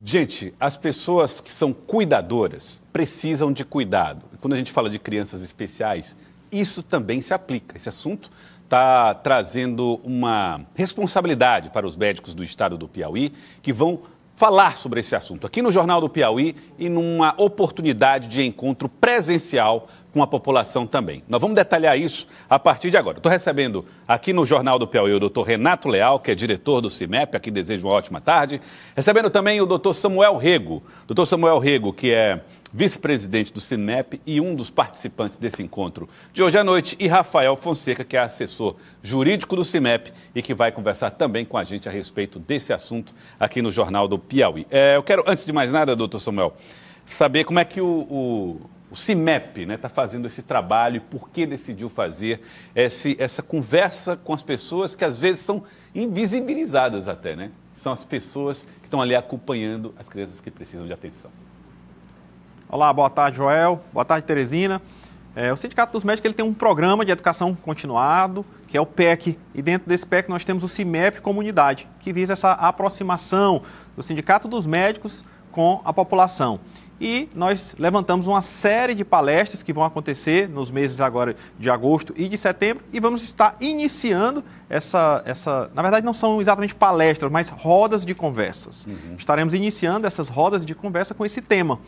Gente, as pessoas que são cuidadoras precisam de cuidado. Quando a gente fala de crianças especiais, isso também se aplica. Esse assunto está trazendo uma responsabilidade para os médicos do estado do Piauí, que vão falar sobre esse assunto aqui no Jornal do Piauí e numa oportunidade de encontro presencial com a população também. Nós vamos detalhar isso a partir de agora. Estou recebendo aqui no Jornal do Piauí o doutor Renato Leal, que é diretor do CIMEP, aqui desejo uma ótima tarde. Recebendo também o doutor Samuel Rego. Doutor Samuel Rego, que é vice-presidente do CIMEP e um dos participantes desse encontro de hoje à noite, e Rafael Fonseca, que é assessor jurídico do CIMEP e que vai conversar também com a gente a respeito desse assunto aqui no Jornal do Piauí. Eu quero, antes de mais nada, doutor Samuel, saber como é que o CIMEP está fazendo esse trabalho e por que decidiu fazer essa conversa com as pessoas que às vezes são invisibilizadas até, né? São as pessoas que estão ali acompanhando as crianças que precisam de atenção. Olá, boa tarde, Joel. Boa tarde, Teresina. O Sindicato dos Médicos ele tem um programa de educação continuado, que é o PEC, e dentro desse PEC nós temos o CIMEP Comunidade, que visa essa aproximação do Sindicato dos Médicos com a população. E nós levantamos uma série de palestras que vão acontecer nos meses agora de agosto e de setembro e vamos estar iniciando na verdade não são exatamente palestras, mas rodas de conversas. Estaremos iniciando essas rodas de conversa com esse tema.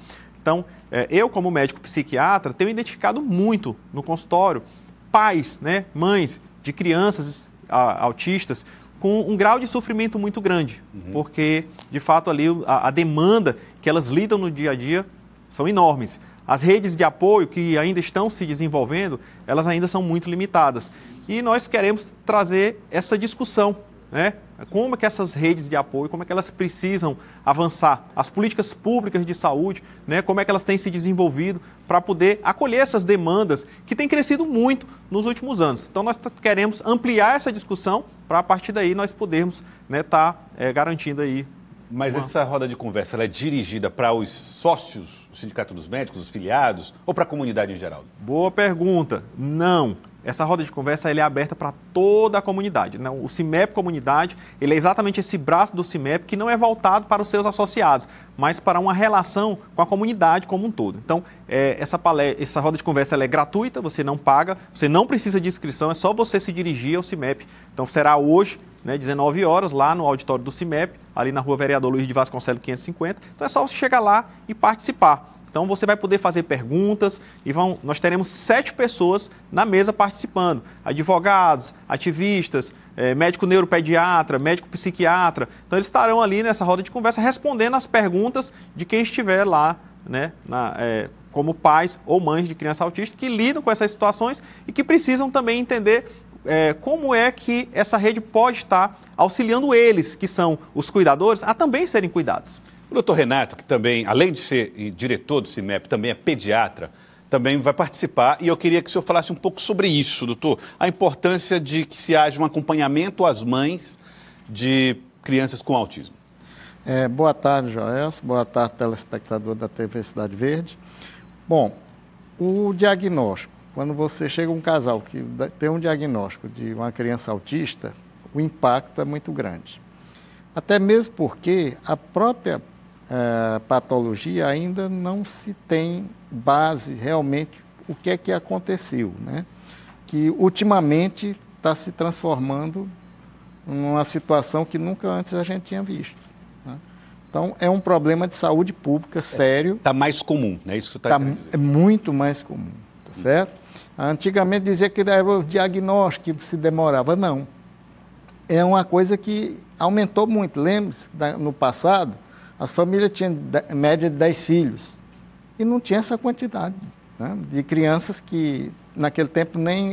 Então, eu como médico psiquiatra tenho identificado muito no consultório pais, né, mães de crianças autistas com um grau de sofrimento muito grande, porque, de fato, ali a demanda que elas lidam no dia a dia são enormes. As redes de apoio que ainda estão se desenvolvendo, elas ainda são muito limitadas. E nós queremos trazer essa discussão, né? Como é que essas redes de apoio, como é que elas precisam avançar, as políticas públicas de saúde, né? Como é que elas têm se desenvolvido para poder acolher essas demandas que têm crescido muito nos últimos anos. Então nós queremos ampliar essa discussão para a partir daí nós podermos garantindo aí. Mas essa roda de conversa ela é dirigida para os sócios do Sindicato dos Médicos, os filiados, ou para a comunidade em geral? Boa pergunta. Não. Essa roda de conversa ela é aberta para toda a comunidade. Né? O CIMEP Comunidade ele é exatamente esse braço do CIMEP que não é voltado para os seus associados, mas para uma relação com a comunidade como um todo. Então, essa roda de conversa ela é gratuita, você não paga, você não precisa de inscrição, é só você se dirigir ao CIMEP. Então, será hoje, 19 horas, lá no auditório do CIMEP, ali na rua Vereador Luiz de Vasconcelos 550. Então, é só você chegar lá e participar. Então, você vai poder fazer perguntas e nós teremos 7 pessoas na mesa participando. Advogados, ativistas, médico neuropediatra, médico psiquiatra. Então, eles estarão ali nessa roda de conversa respondendo as perguntas de quem estiver lá, né, como pais ou mães de criança autista que lidam com essas situações e que precisam também entender como é que essa rede pode estar auxiliando eles, que são os cuidadores, a também serem cuidados. O doutor Renato, que também, além de ser diretor do CIMEP, também é pediatra, também vai participar. E eu queria que o senhor falasse um pouco sobre isso, doutor. A importância de que se haja um acompanhamento às mães de crianças com autismo. Boa tarde, Joelson. Boa tarde, telespectador da TV Cidade Verde. Bom, o diagnóstico, quando você chega um casal que tem um diagnóstico de uma criança autista, o impacto é muito grande. Até mesmo porque a própria patologia ainda não se tem base realmente o que é que aconteceu, né? Que ultimamente está se transformando numa situação que nunca antes a gente tinha visto, né? Então é um problema de saúde pública sério. Está mais comum, né? Isso está é muito mais comum, tá certo? Antigamente dizia que era o diagnóstico que se demorava, não. É uma coisa que aumentou muito. Lembre-se, no passado, as famílias tinham média de 10 filhos e não tinha essa quantidade, né, de crianças que, naquele tempo, nem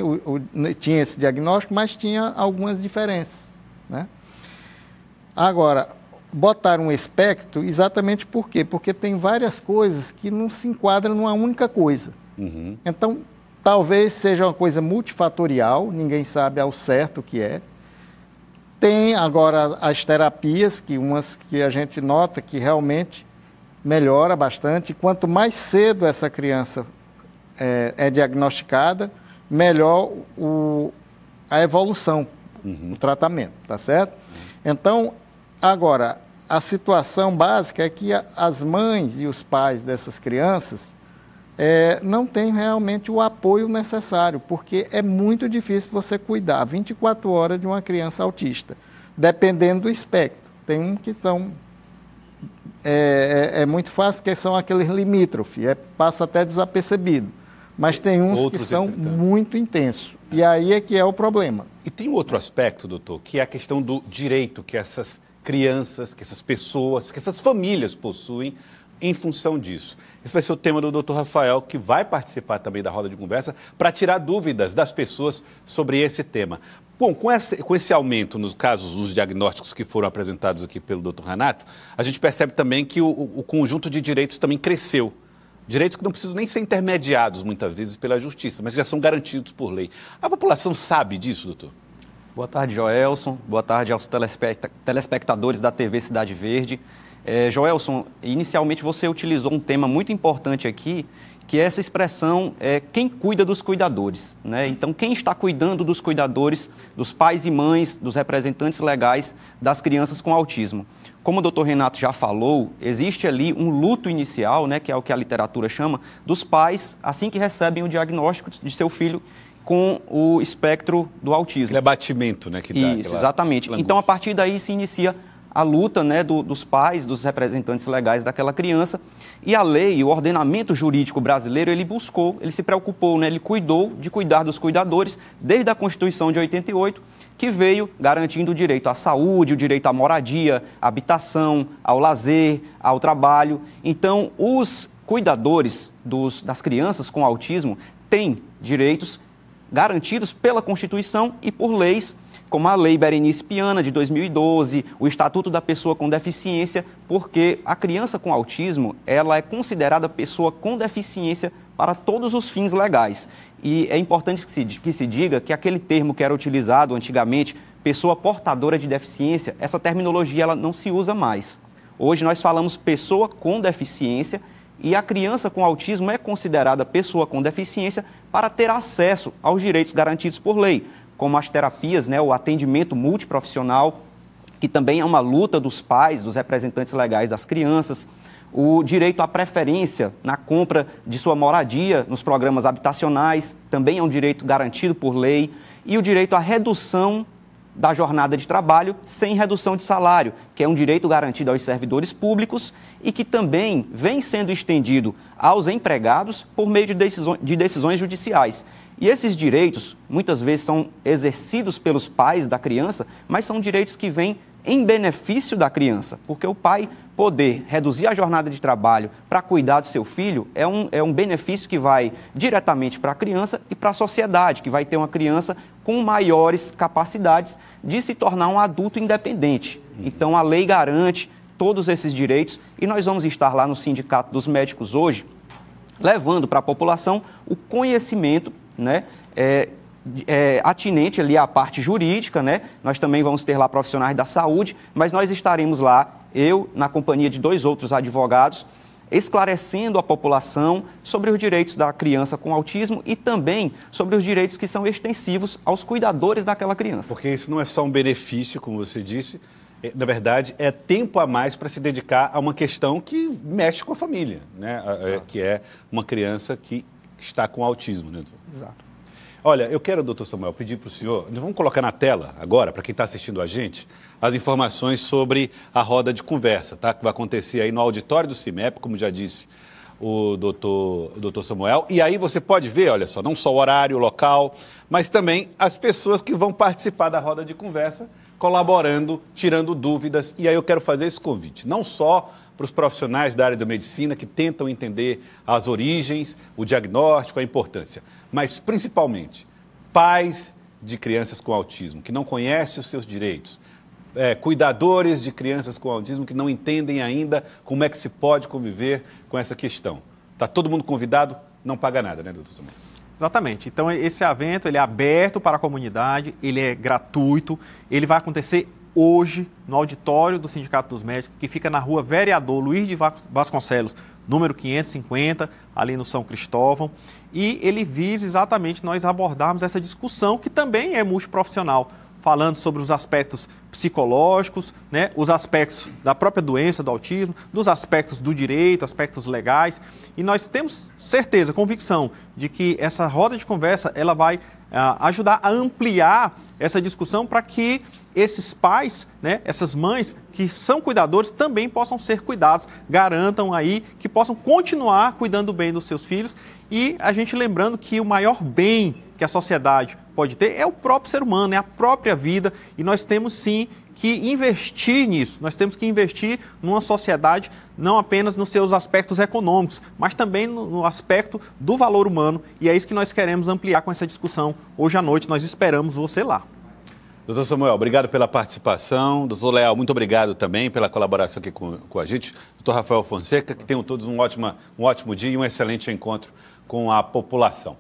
tinha esse diagnóstico, mas tinha algumas diferenças, né? Agora, botaram um espectro exatamente por quê? Porque tem várias coisas que não se enquadram numa única coisa. Então, talvez seja uma coisa multifatorial, ninguém sabe ao certo o que é. Tem agora as terapias, umas que a gente nota que realmente melhora bastante. Quanto mais cedo essa criança é diagnosticada, melhor a evolução, o tratamento, tá certo? Então, agora, a situação básica é que as mães e os pais dessas crianças não têm realmente o apoio necessário, porque é muito difícil você cuidar 24 horas de uma criança autista, dependendo do espectro. Tem um que são... É muito fácil, porque são aqueles limítrofes, passa até desapercebido. Mas tem uns outros que são muito intensos. E aí é que é o problema. E tem um outro aspecto, doutor, que é a questão do direito que essas crianças, que essas pessoas, que essas famílias possuem em função disso. Esse vai ser o tema do doutor Rafael, que vai participar também da roda de conversa para tirar dúvidas das pessoas sobre esse tema. Bom, com esse aumento nos casos, nos diagnósticos que foram apresentados aqui pelo doutor Renato, a gente percebe também que o conjunto de direitos também cresceu. Direitos que não precisam nem ser intermediados, muitas vezes, pela justiça, mas já são garantidos por lei. A população sabe disso, doutor? Boa tarde, Joelson. Boa tarde aos telespectadores da TV Cidade Verde. Joelson, inicialmente você utilizou um tema muito importante aqui, que é essa expressão, quem cuida dos cuidadores, né? Então, quem está cuidando dos cuidadores, dos pais e mães, dos representantes legais das crianças com autismo? Como o doutor Renato já falou, existe ali um luto inicial, né, que é o que a literatura chama, dos pais, assim que recebem o diagnóstico de seu filho com o espectro do autismo. Aquele abatimento, né, que dá. Isso, exatamente. Então, a partir daí se inicia a luta, né, dos pais, dos representantes legais daquela criança, e a lei, o ordenamento jurídico brasileiro, ele se preocupou, né, ele cuidar dos cuidadores desde a Constituição de 88, que veio garantindo o direito à saúde, o direito à moradia, à habitação, ao lazer, ao trabalho. Então, os cuidadores das crianças com autismo têm direitos garantidos pela Constituição e por leis, como a Lei Berenice Piana, de 2012, o Estatuto da Pessoa com Deficiência, porque a criança com autismo, ela é considerada pessoa com deficiência para todos os fins legais. E é importante que se diga que aquele termo que era utilizado antigamente, pessoa portadora de deficiência, essa terminologia ela não se usa mais. Hoje nós falamos pessoa com deficiência e a criança com autismo é considerada pessoa com deficiência para ter acesso aos direitos garantidos por lei, como as terapias, né, o atendimento multiprofissional, que também é uma luta dos pais, dos representantes legais das crianças, o direito à preferência na compra de sua moradia nos programas habitacionais, também é um direito garantido por lei, e o direito à redução da jornada de trabalho sem redução de salário, que é um direito garantido aos servidores públicos e que também vem sendo estendido aos empregados por meio de decisões judiciais. E esses direitos, muitas vezes, são exercidos pelos pais da criança, mas são direitos que vêm em benefício da criança, porque o pai poder reduzir a jornada de trabalho para cuidar do seu filho é um benefício que vai diretamente para a criança e para a sociedade, que vai ter uma criança com maiores capacidades de se tornar um adulto independente. Então, a lei garante todos esses direitos e nós vamos estar lá no Sindicato dos Médicos hoje, levando para a população o conhecimento, né, atinente ali à parte jurídica, né? Nós também vamos ter lá profissionais da saúde, mas nós estaremos lá, eu, na companhia de 2 outros advogados, esclarecendo a população sobre os direitos da criança com autismo e também sobre os direitos que são extensivos aos cuidadores daquela criança. Porque isso não é só um benefício, como você disse, na verdade, é tempo a mais para se dedicar a uma questão que mexe com a família, né? Que é uma criança que está com autismo, né? Exato. Olha, eu quero, doutor Samuel, pedir para o senhor, vamos colocar na tela agora, para quem está assistindo a gente, as informações sobre a roda de conversa, tá? Que vai acontecer aí no auditório do CIMEP, como já disse o doutor Samuel. E aí você pode ver, olha só, não só o horário, o local, mas também as pessoas que vão participar da roda de conversa, colaborando, tirando dúvidas. E aí eu quero fazer esse convite, não só para os profissionais da área da medicina que tentam entender as origens, o diagnóstico, a importância, mas principalmente pais de crianças com autismo que não conhecem os seus direitos, cuidadores de crianças com autismo que não entendem ainda como é que se pode conviver com essa questão. Está todo mundo convidado, não paga nada, né, doutor Samuel? Exatamente. Então, esse evento ele é aberto para a comunidade, ele é gratuito, ele vai acontecer hoje no auditório do Sindicato dos Médicos, que fica na rua Vereador Luiz de Vasconcelos, número 550, ali no São Cristóvão. E ele visa exatamente nós abordarmos essa discussão, que também é multiprofissional. falando sobre os aspectos psicológicos, né, os aspectos da própria doença, do autismo, dos aspectos do direito, aspectos legais. E nós temos certeza, convicção, de que essa roda de conversa ela vai ajudar a ampliar essa discussão para que esses pais, né, essas mães que são cuidadores também possam ser cuidados, garantam aí que possam continuar cuidando bem dos seus filhos. E a gente lembrando que o maior bem que a sociedade pode ter é o próprio ser humano, é a própria vida, e nós temos sim que investir nisso, nós temos que investir numa sociedade não apenas nos seus aspectos econômicos, mas também no aspecto do valor humano, e é isso que nós queremos ampliar com essa discussão hoje à noite. Nós esperamos você lá. Doutor Samuel, obrigado pela participação. Doutor Leal, muito obrigado também pela colaboração aqui com a gente. Doutor Rafael Fonseca, que tenham todos um ótimo dia e um excelente encontro com a população.